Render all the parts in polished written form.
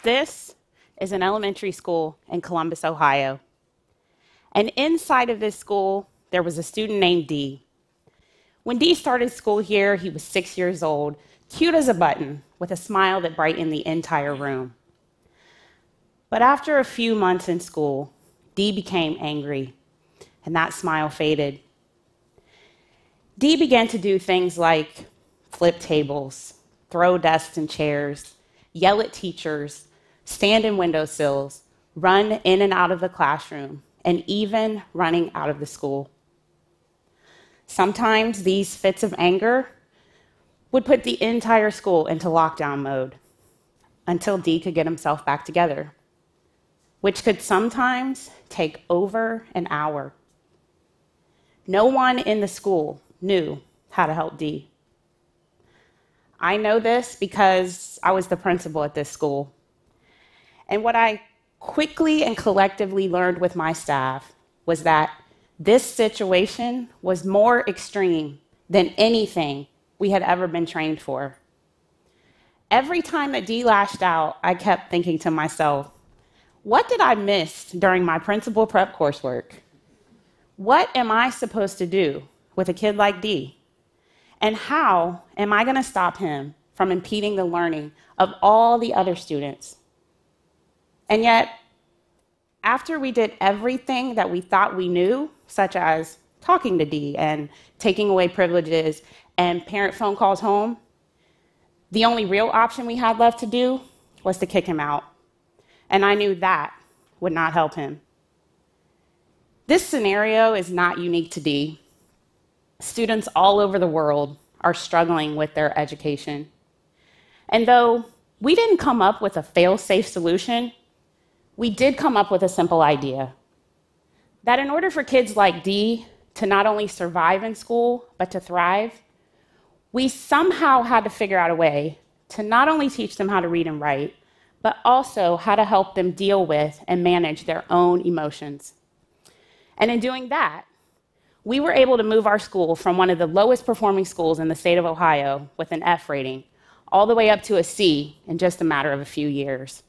This is an elementary school in Columbus, Ohio. And inside of this school, there was a student named Dee. When Dee started school here, he was 6 years old, cute as a button, with a smile that brightened the entire room. But after a few months in school, Dee became angry, and that smile faded. Dee began to do things like flip tables, throw desks and chairs, yell at teachers, stand in windowsills, run in and out of the classroom, and even running out of the school. Sometimes these fits of anger would put the entire school into lockdown mode until Dee could get himself back together, which could sometimes take over an hour. No one in the school knew how to help Dee. I know this because I was the principal at this school. And what I quickly and collectively learned with my staff was that this situation was more extreme than anything we had ever been trained for. Every time that Dee lashed out, I kept thinking to myself, what did I miss during my principal prep coursework? What am I supposed to do with a kid like Dee? And how am I going to stop him from impeding the learning of all the other students? And yet, after we did everything that we thought we knew, such as talking to Dee and taking away privileges and parent phone calls home, the only real option we had left to do was to kick him out. And I knew that would not help him. This scenario is not unique to Dee. Students all over the world are struggling with their education. And though we didn't come up with a fail-safe solution, we did come up with a simple idea that in order for kids like Dee to not only survive in school, but to thrive, we somehow had to figure out a way to not only teach them how to read and write, but also how to help them deal with and manage their own emotions. And in doing that, we were able to move our school from one of the lowest performing schools in the state of Ohio with an F rating all the way up to a C in just a matter of a few years.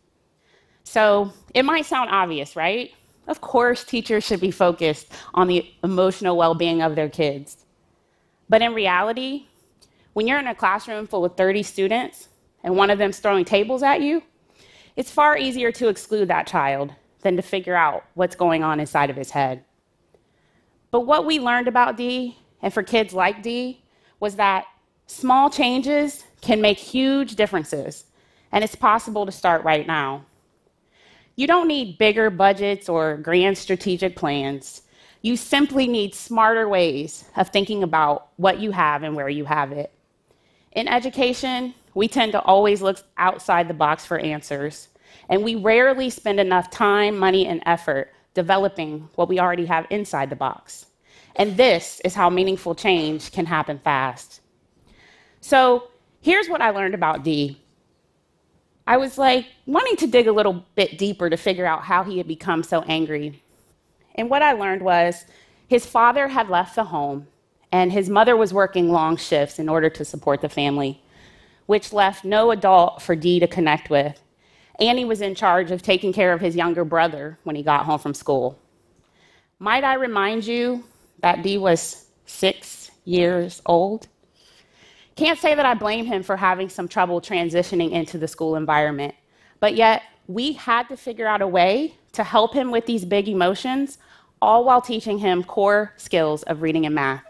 So it might sound obvious, right? Of course, teachers should be focused on the emotional well-being of their kids. But in reality, when you're in a classroom full of 30 students and one of them's throwing tables at you, it's far easier to exclude that child than to figure out what's going on inside of his head. But what we learned about Dee, and for kids like Dee, was that small changes can make huge differences, and it's possible to start right now. You don't need bigger budgets or grand strategic plans. You simply need smarter ways of thinking about what you have and where you have it. In education, we tend to always look outside the box for answers, and we rarely spend enough time, money, and effort developing what we already have inside the box. And this is how meaningful change can happen fast. So here's what I learned about Dee. I was wanting to dig a little bit deeper to figure out how he had become so angry. And what I learned was his father had left the home, and his mother was working long shifts in order to support the family, which left no adult for Dee to connect with. Annie was in charge of taking care of his younger brother when he got home from school. Might I remind you that Dee was 6 years old? Can't say that I blame him for having some trouble transitioning into the school environment, but yet we had to figure out a way to help him with these big emotions, all while teaching him core skills of reading and math.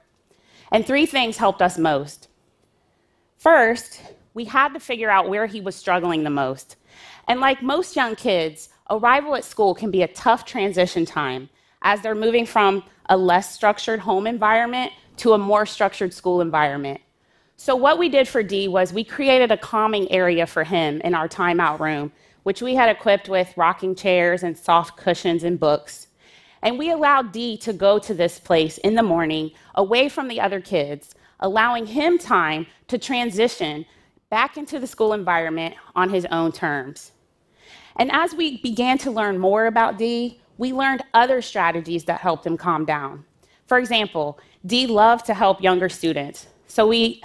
And 3 things helped us most. First, we had to figure out where he was struggling the most. And like most young kids, arrival at school can be a tough transition time as they're moving from a less structured home environment to a more structured school environment. So what we did for Dee was we created a calming area for him in our timeout room, which we had equipped with rocking chairs and soft cushions and books. And we allowed Dee to go to this place in the morning, away from the other kids, allowing him time to transition back into the school environment on his own terms. And as we began to learn more about Dee, we learned other strategies that helped him calm down. For example, Dee loved to help younger students, so we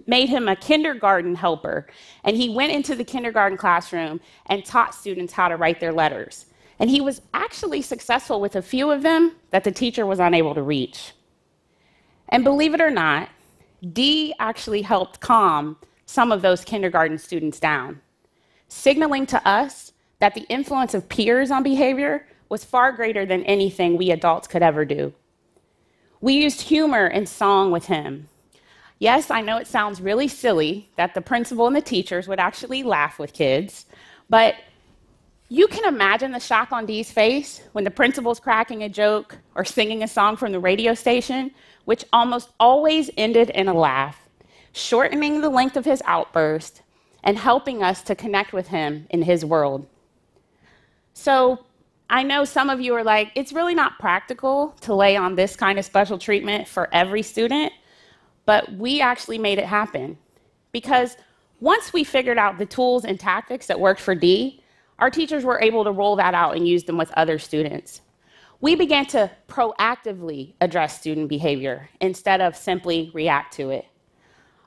made him a kindergarten helper, and he went into the kindergarten classroom and taught students how to write their letters. And he was actually successful with a few of them that the teacher was unable to reach. And believe it or not, Dee actually helped calm some of those kindergarten students down, signaling to us that the influence of peers on behavior was far greater than anything we adults could ever do. We used humor and song with him. Yes, I know it sounds really silly that the principal and the teachers would actually laugh with kids, but you can imagine the shock on Dee's face when the principal's cracking a joke or singing a song from the radio station, which almost always ended in a laugh, shortening the length of his outburst and helping us to connect with him in his world. So I know some of you are like, it's really not practical to lay on this kind of special treatment for every student, but we actually made it happen. Because once we figured out the tools and tactics that worked for Dee, our teachers were able to roll that out and use them with other students. We began to proactively address student behavior instead of simply react to it.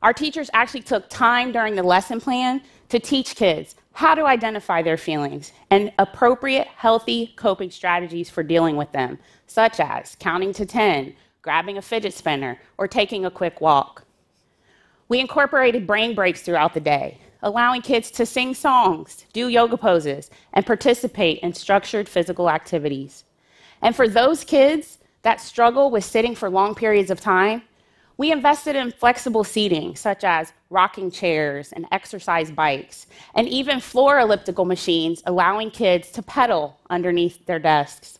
Our teachers actually took time during the lesson plan to teach kids how to identify their feelings and appropriate, healthy coping strategies for dealing with them, such as counting to 10, grabbing a fidget spinner, or taking a quick walk. We incorporated brain breaks throughout the day, allowing kids to sing songs, do yoga poses, and participate in structured physical activities. And for those kids that struggle with sitting for long periods of time, we invested in flexible seating, such as rocking chairs and exercise bikes, and even floor elliptical machines, allowing kids to pedal underneath their desks.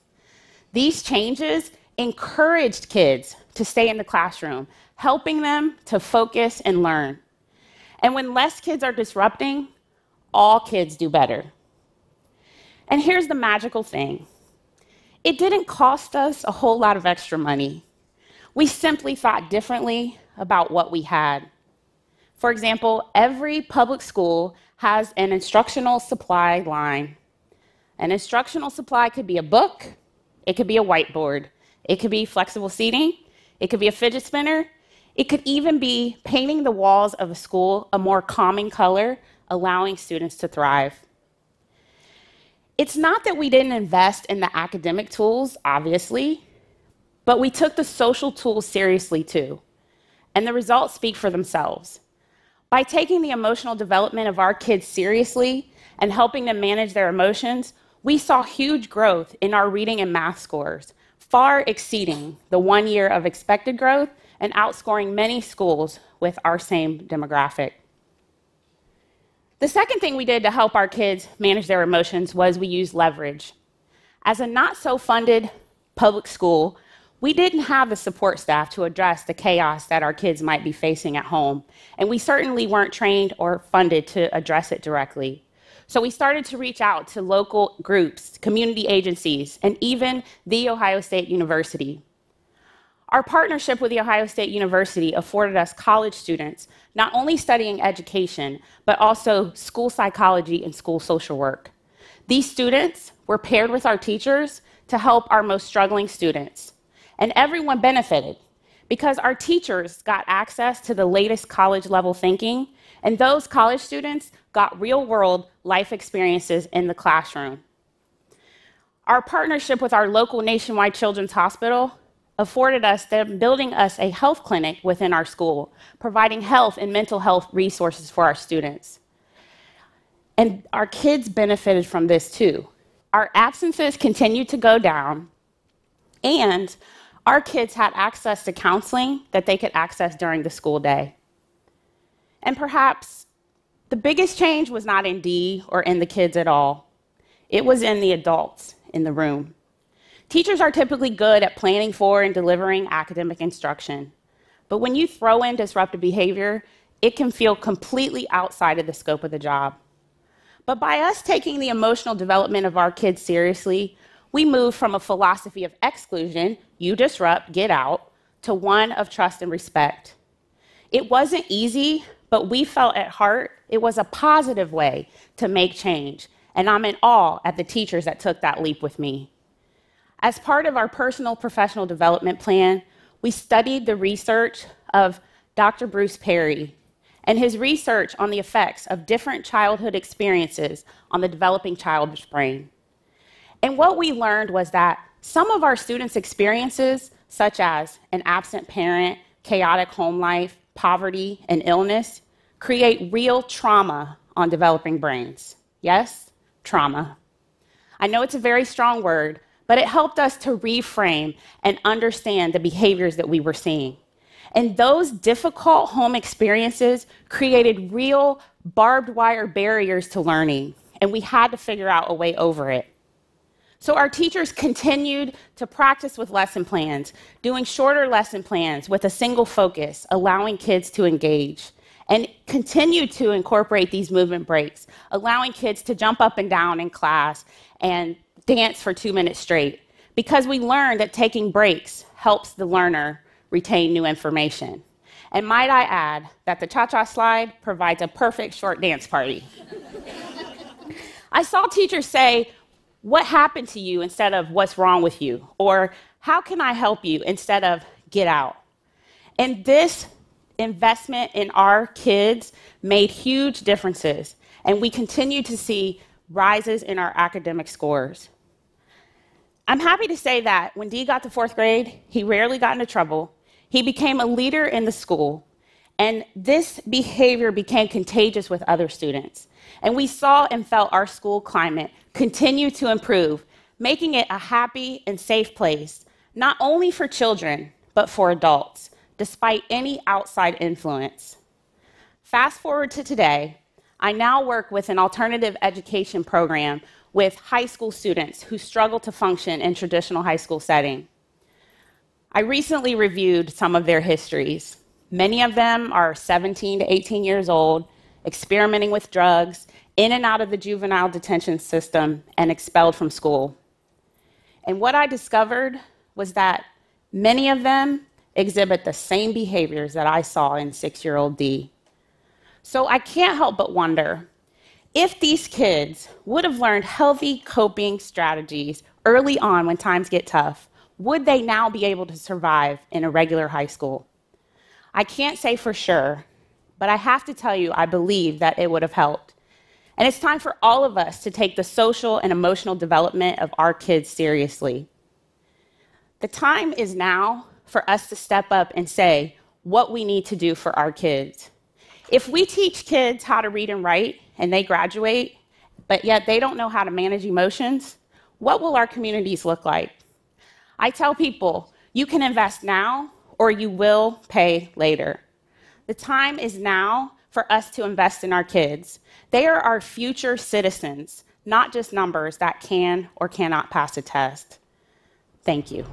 These changes encouraged kids to stay in the classroom, helping them to focus and learn. And when less kids are disrupting, all kids do better. And here's the magical thing. It didn't cost us a whole lot of extra money. We simply thought differently about what we had. For example, every public school has an instructional supply line. An instructional supply could be a book, it could be a whiteboard, it could be flexible seating, it could be a fidget spinner, it could even be painting the walls of a school a more calming color, allowing students to thrive. It's not that we didn't invest in the academic tools, obviously, but we took the social tools seriously too, and the results speak for themselves. By taking the emotional development of our kids seriously and helping them manage their emotions, we saw huge growth in our reading and math scores, far exceeding the 1 year of expected growth and outscoring many schools with our same demographic. The second thing we did to help our kids manage their emotions was we used leverage. As a not-so-funded public school, we didn't have the support staff to address the chaos that our kids might be facing at home, and we certainly weren't trained or funded to address it directly. So we started to reach out to local groups, community agencies, and even The Ohio State University. Our partnership with The Ohio State University afforded us college students not only studying education, but also school psychology and school social work. These students were paired with our teachers to help our most struggling students. And everyone benefited because our teachers got access to the latest college-level thinking, and those college students got real-world life experiences in the classroom. Our partnership with our local nationwide children's hospital afforded us them building us a health clinic within our school, providing health and mental health resources for our students. And our kids benefited from this too. Our absences continued to go down, and our kids had access to counseling that they could access during the school day. And perhaps the biggest change was not in Dee or in the kids at all. It was in the adults in the room. Teachers are typically good at planning for and delivering academic instruction. But when you throw in disruptive behavior, it can feel completely outside of the scope of the job. But by us taking the emotional development of our kids seriously, we moved from a philosophy of exclusion, you disrupt, get out, to one of trust and respect. It wasn't easy, but we felt at heart it was a positive way to make change, and I'm in awe at the teachers that took that leap with me. As part of our personal professional development plan, we studied the research of Dr. Bruce Perry, and his research on the effects of different childhood experiences on the developing child's brain. And what we learned was that some of our students' experiences, such as an absent parent, chaotic home life, poverty, and illness, create real trauma on developing brains. Yes, trauma. I know it's a very strong word, but it helped us to reframe and understand the behaviors that we were seeing. And those difficult home experiences created real barbed wire barriers to learning, and we had to figure out a way over it. So our teachers continued to practice with lesson plans, doing shorter lesson plans with a single focus, allowing kids to engage, and continued to incorporate these movement breaks, allowing kids to jump up and down in class and dance for 2 minutes straight, because we learned that taking breaks helps the learner retain new information. And might I add that the cha-cha slide provides a perfect short dance party. I saw teachers say, "What happened to you?" instead of "What's wrong with you?" or "How can I help you?" instead of "Get out." And this investment in our kids made huge differences, and we continue to see rises in our academic scores. I'm happy to say that when Dee got to 4th grade, he rarely got into trouble. He became a leader in the school, and this behavior became contagious with other students. And we saw and felt our school climate continue to improve, making it a happy and safe place, not only for children, but for adults, despite any outside influence. Fast forward to today, I now work with an alternative education program with high school students who struggle to function in traditional high school setting. I recently reviewed some of their histories. Many of them are 17 to 18 years old, experimenting with drugs, in and out of the juvenile detention system, and expelled from school. And what I discovered was that many of them exhibit the same behaviors that I saw in 6-year-old Dee. So I can't help but wonder, if these kids would have learned healthy coping strategies early on when times get tough, would they now be able to survive in a regular high school? I can't say for sure, but I have to tell you, I believe that it would have helped. And it's time for all of us to take the social and emotional development of our kids seriously. The time is now for us to step up and say what we need to do for our kids. If we teach kids how to read and write and they graduate, but yet they don't know how to manage emotions, what will our communities look like? I tell people, you can invest now or you will pay later. The time is now for us to invest in our kids. They are our future citizens, not just numbers that can or cannot pass a test. Thank you.